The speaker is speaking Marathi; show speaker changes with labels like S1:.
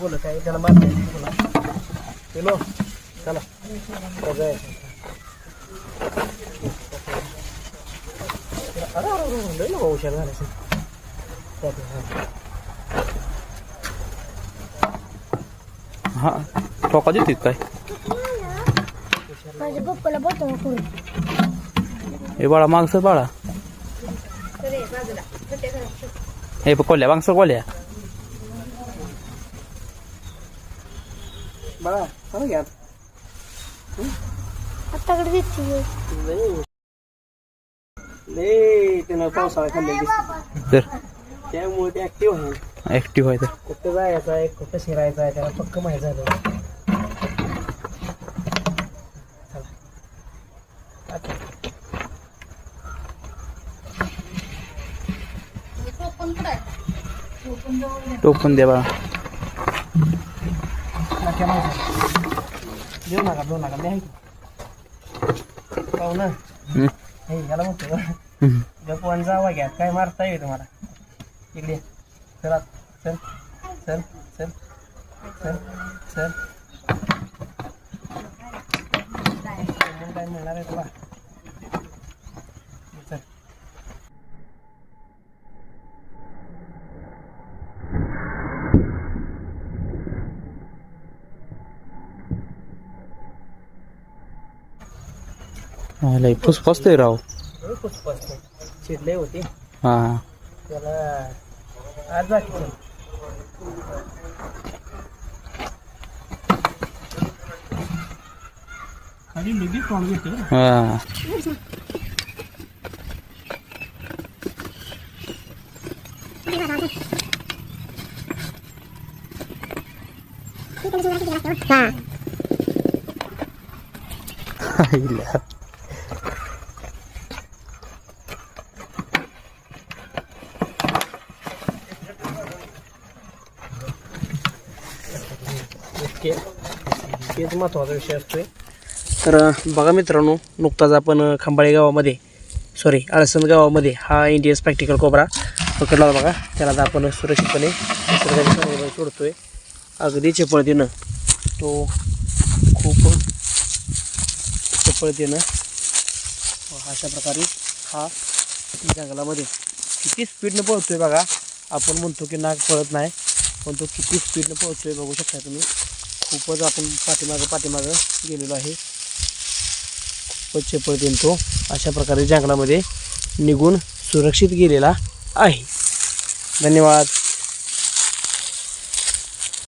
S1: बोल काय त्याला मारता तुला चलो चला जाय अरे अरे लय हुशार झाला
S2: हा ठोका देते काय
S3: माझ्या पप्पाला बोलतो करून
S2: हे बाळा मागसर बाळा हे कोल्या मागसर कोल्या
S1: बाळा चला घ्या
S3: आत्ताकडे देते
S1: लय त्यानं पावसाळा खाल्लेली दिसते
S2: तर
S1: त्यामुळे ते ऍक्टिव्ह आहे
S2: ऍक्टिव्ह आहे तर
S1: कुठं जायचं आहे कुठं शिरायचं आहे त्याला पक्क माहीत झालं
S2: टोपण दे बाळा
S1: देऊ नका मी आहे पाहू ना हे याला म्हणतो गपवान जावा घ्या काय मारता येईल तुम्हाला इकडे चला चल चल चल चल चल काय मिळणार आहे तुला चल
S2: लय फुसफुसतोय राव
S1: पुष्पाच चिडले होते
S2: हा
S1: त्याला आज जा की चल खाली निधी कोण घेतो
S2: हा आईला.
S1: तेच महत्त्वाचा विषय असतोय तर बघा मित्रांनो नुकताच आपण खंबाळी गावामध्ये आळसंद गावामध्ये हा इंडियस प्रॅक्टिकल कोबरा पकडला होता बघा. त्याला आता आपण सुरक्षितपणे निसर्गाच्या सोडतोय अगदी चपळतेनं तो खूप चपळतेनं अशा प्रकारे हा जंगलामध्ये किती स्पीडनं पळतोय बघा. आपण म्हणतो की नाग पळत नाही पण तो किती स्पीडनं पळतोय बघू शकता तुम्ही. खूपच आपण पाठीमागं गेलेलो आहे. खूपच चपळतेनं तो अशा प्रकारे जंगलामध्ये निघून सुरक्षित गेलेला आहे. धन्यवाद.